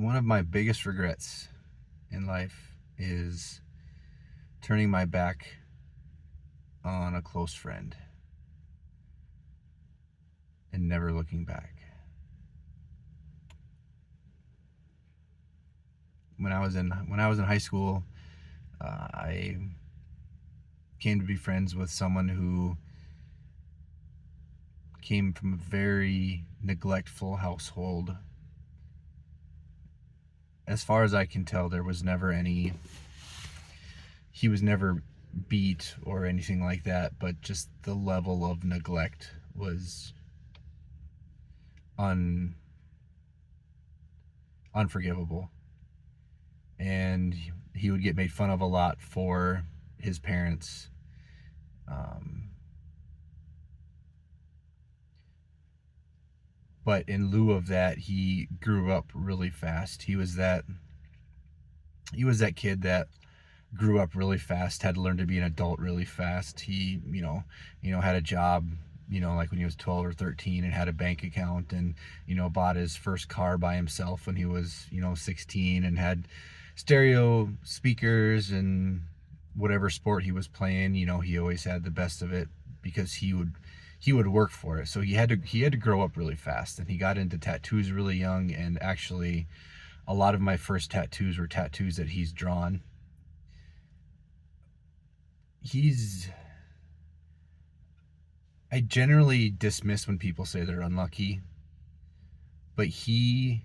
One of my biggest regrets in life is turning my back on a close friend and never looking back. When I was in high school, I came to be friends with someone who came from a very neglectful household. As far as I can tell, there was never any. He was never beat or anything like that, but just the level of neglect was un unforgivable. And he would get made fun of a lot for his parents. Um, but in lieu of that, he grew up really fast. He was that kid that grew up really fast, had to learn to be an adult really fast. He, had a job, like when he was 12 or 13, and had a bank account, and, bought his first car by himself when he was, 16, and had stereo speakers, and whatever sport he was playing, he always had the best of it because he would work for it. So he had to grow up really fast, and he got into tattoos really young. And actually, a lot of my first tattoos were tattoos that he's drawn. He's I generally dismiss when people say they're unlucky, but he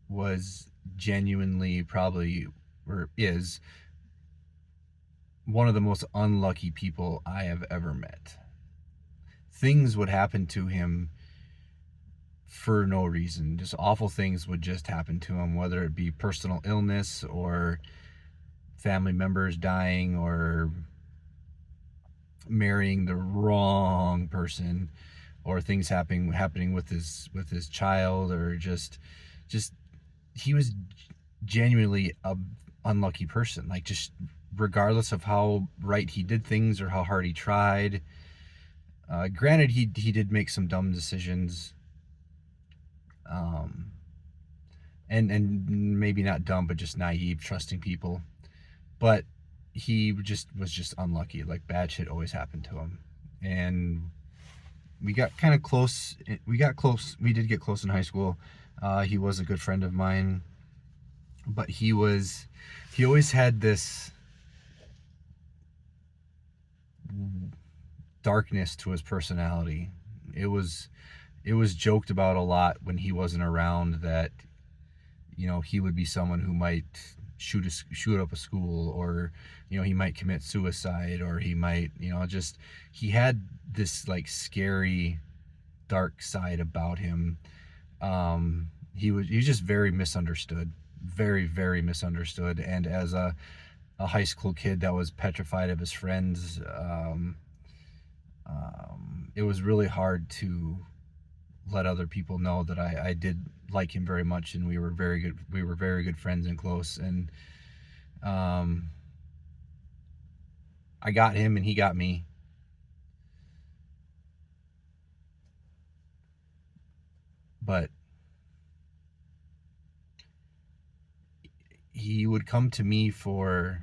was genuinely probably, or is, one of the most unlucky people I have ever met. Things would happen to him for no reason. Just awful things would just happen to him, whether it be personal illness or family members dying or marrying the wrong person, or things happening with his child, or just he was genuinely a unlucky person. Like, just regardless of how right he did things or how hard he tried. Granted, he did make some dumb decisions, um, and maybe not dumb, but just naive, trusting people. But he was just unlucky. Like, bad shit always happened to him, and we got kind of close. We got close. We did get close in high school. He was a good friend of mine, but he always had this darkness to his personality. It was joked about a lot when he wasn't around that he would be someone who might shoot up a school, or he might commit suicide, or he might just he had this like scary dark side about him. He was just very misunderstood, very very misunderstood. And as a high school kid that was petrified of his friends, it was really hard to let other people know that I did like him very much, and we were very good friends and close. And I got him and he got me. But he would come to me for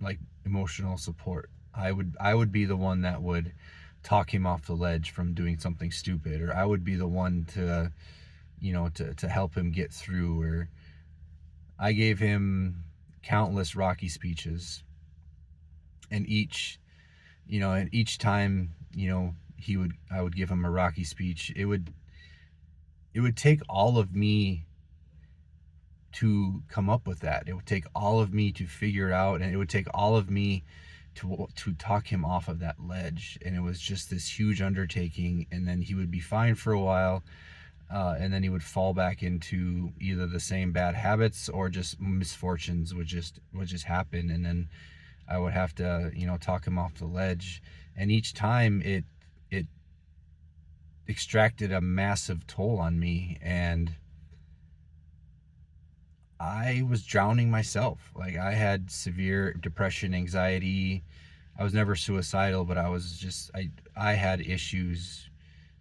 like emotional support. I would be the one that would talk him off the ledge from doing something stupid, or I would be the one to help him get through. Or I gave him countless Rocky speeches, and each time, I would give him a Rocky speech. It would take all of me to come up with that. It would take all of me to figure it out, and it would take all of me to talk him off of that ledge. And it was just this huge undertaking. And then he would be fine for a while, and then he would fall back into either the same bad habits, or just misfortunes would just happen. And then I would have to talk him off the ledge. And each time it extracted a massive toll on me, and I was drowning myself. Like, I had severe depression, anxiety. I was never suicidal, but I had issues.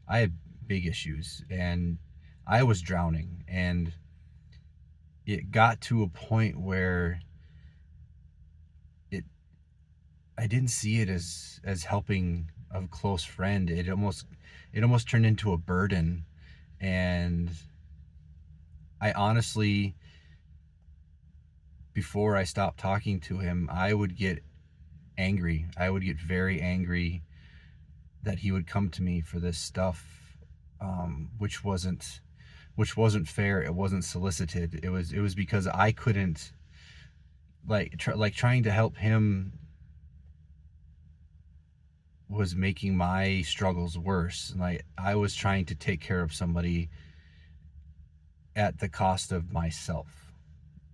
I had big issues, and I was drowning. And it got to a point where it I didn't see it as helping a close friend. It almost turned into a burden. And I honestly, before I stopped talking to him, I would get angry. I would get very angry that he would come to me for this stuff, which wasn't fair. It wasn't solicited. It was because I couldn't, like trying to help him was making my struggles worse. Like I was trying to take care of somebody at the cost of myself.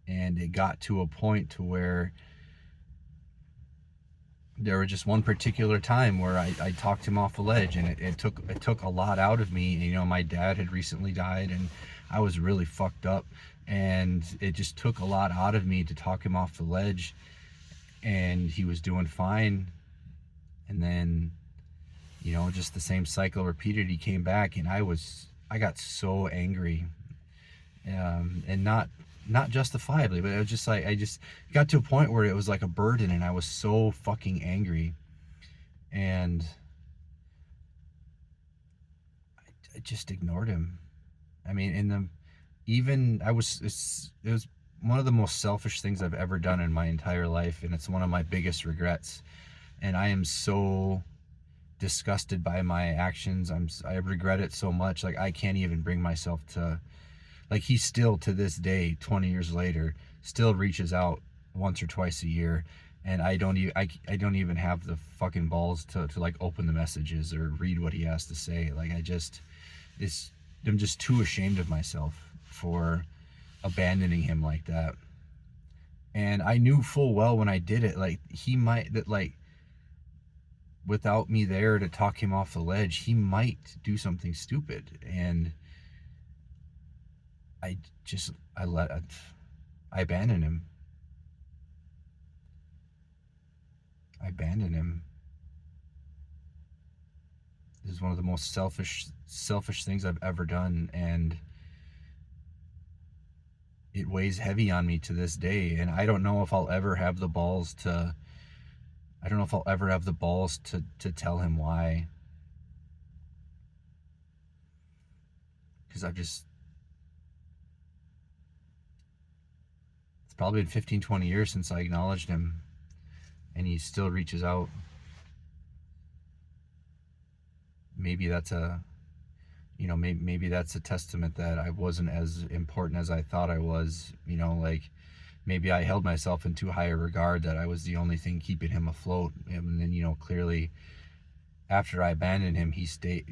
And it got to a point to where there was just one particular time where I talked him off a ledge, and it took a lot out of me. My dad had recently died, and I was really fucked up, and it just took a lot out of me to talk him off the ledge. And he was doing fine, and then just the same cycle repeated. He came back, and I got so angry, and not justifiably, but it was just like I just got to a point where it was like a burden, and I was so fucking angry. And I just ignored him. I mean, in the even I was it was one of the most selfish things I've ever done in my entire life, and it's one of my biggest regrets. And I am so disgusted by my actions. I regret it so much. Like I can't even bring myself to, like, he still to this day, 20 years later, still reaches out once or twice a year, and I don't even have the fucking balls to like open the messages or read what he has to say. Like I'm just too ashamed of myself for abandoning him like that. And I knew full well when I did it, like he might, that like without me there to talk him off the ledge, he might do something stupid. And I just I abandoned him. I abandoned him. This is one of the most selfish things I've ever done, and it weighs heavy on me to this day. And I don't know if I'll ever have the balls to tell him why. Because it's probably been 15, 20 years since I acknowledged him, and he still reaches out. Maybe that's maybe that's a testament that I wasn't as important as I thought I was. Like maybe I held myself in too high a regard, that I was the only thing keeping him afloat. And then clearly after I abandoned him, he stayed.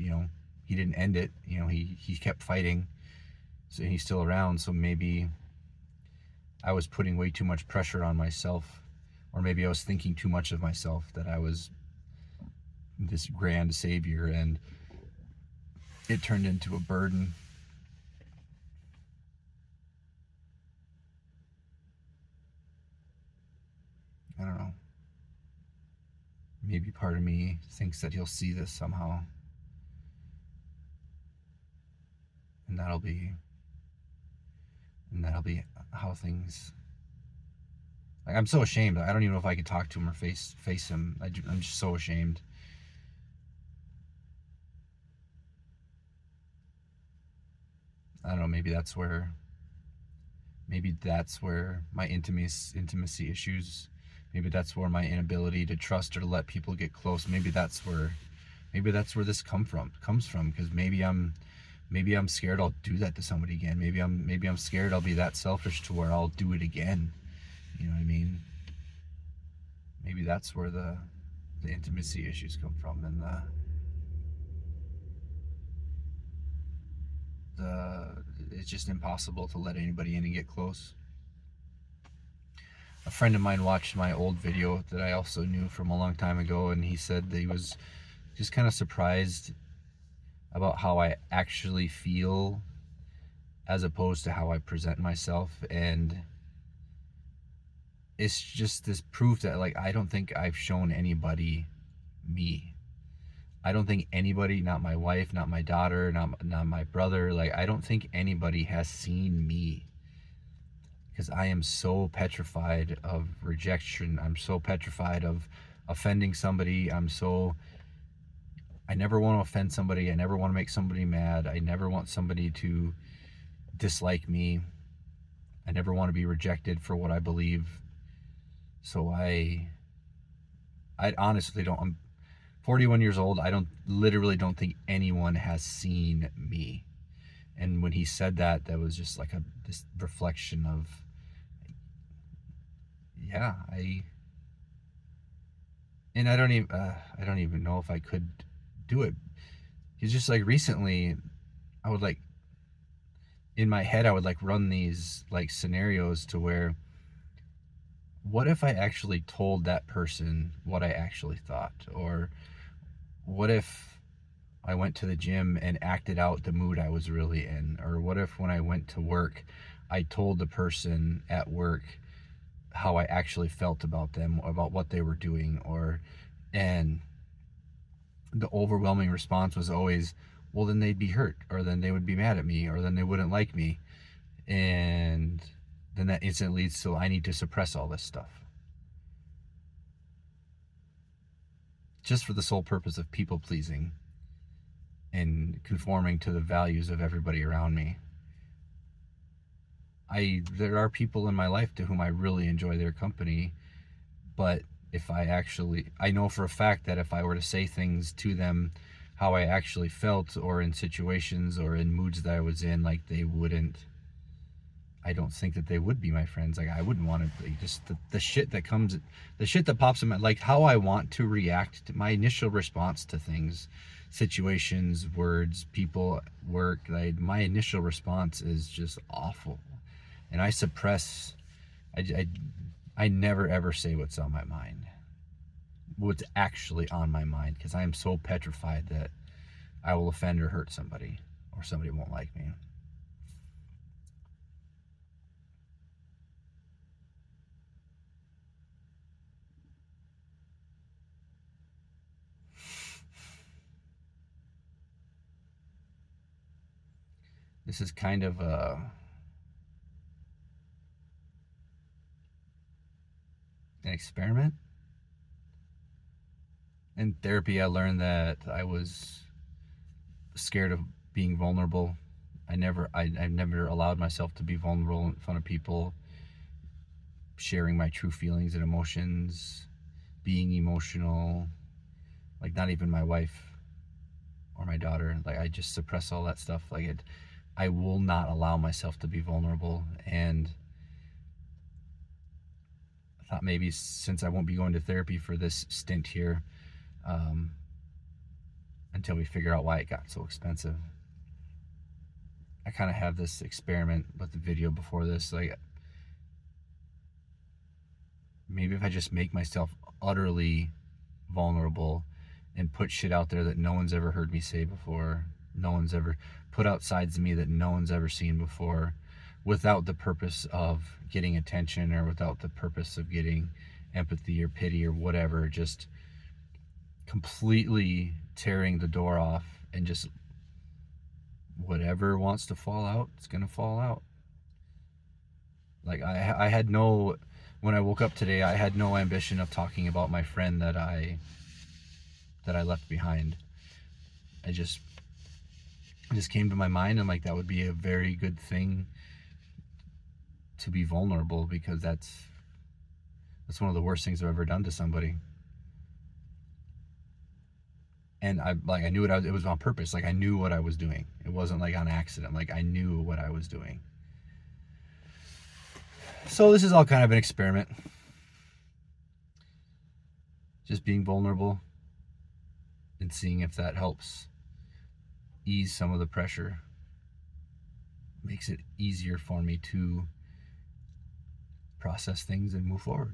He didn't end it. He kept fighting, so he's still around. So maybe I was putting way too much pressure on myself, or maybe I was thinking too much of myself, that I was this grand savior, and it turned into a burden. I don't know. Maybe part of me thinks that he'll see this somehow, and that'll be how things. Like, I'm so ashamed. I don't even know if I could talk to him or face him. I'm just so ashamed. I don't know. Maybe that's where my intimacy issues. Maybe that's where my inability to trust or to let people get close. Maybe that's where this comes from. Because maybe I'm scared I'll do that to somebody again. Maybe I'm scared I'll be that selfish to where I'll do it again. You know what I mean? Maybe that's where the intimacy issues come from, and it's just impossible to let anybody in and get close. A friend of mine watched my old video that I also knew from a long time ago, and he said that he was just kind of surprised about how I actually feel as opposed to how I present myself. And it's just this proof that, like, I don't think I've shown anybody me. I don't think anybody, not my wife, not my daughter, not my brother, like, I don't think anybody has seen me. because I am so petrified of rejection. I'm so petrified of offending somebody. I never want to offend somebody. I never want to make somebody mad. I never want somebody to dislike me. I never want to be rejected for what I believe. So I honestly don't. I'm 41 years old. I literally don't think anyone has seen me. And when he said that, that was just like this reflection of, yeah, I don't even know if I could do it. It's just like recently, I would like, in my head, I would like run these like scenarios to where, what if I actually told that person what I actually thought? Or what if I went to the gym and acted out the mood I was really in? Or what if when I went to work, I told the person at work how I actually felt about them, about what they were doing? And the overwhelming response was always, well, then they'd be hurt, or then they would be mad at me, or then they wouldn't like me. And then that instantly leads to, I need to suppress all this stuff. Just for the sole purpose of people pleasing and conforming to the values of everybody around me. There are people in my life to whom I really enjoy their company, but I know for a fact that if I were to say things to them how I actually felt, or in situations or in moods that I was in, like I don't think that they would be my friends. Like I wouldn't want to be, just the shit that pops in my, like how I want to react to my initial response to things, situations, words, people, work. Like my initial response is just awful. And I suppress, I never ever say what's on my mind, what's actually on my mind, because I am so petrified that I will offend or hurt somebody, or somebody won't like me. This is kind of an experiment. In therapy, I learned that I was scared of being vulnerable. I never allowed myself to be vulnerable in front of people, sharing my true feelings and emotions, being emotional. Like not even my wife or my daughter. Like I just suppress all that stuff. I will not allow myself to be vulnerable. And I thought maybe since I won't be going to therapy for this stint here, until we figure out why it got so expensive, I kind of have this experiment with the video before this. Like maybe if I just make myself utterly vulnerable and put shit out there that no one's ever heard me say before, no one's ever put out sides of me that no one's ever seen before, without the purpose of getting attention, or without the purpose of getting empathy or pity or whatever, just completely tearing the door off, and just whatever wants to fall out, it's gonna fall out. Like I had no, when I woke up today, I had no ambition of talking about my friend that I left behind. It just came to my mind. I'm like, that would be a very good thing to be vulnerable, because that's one of the worst things I've ever done to somebody. And I knew it was on purpose. Like I knew what I was doing. It wasn't like on accident. Like I knew what I was doing. So this is all kind of an experiment. Just being vulnerable and seeing if that helps ease some of the pressure. Makes it easier for me to process things and move forward.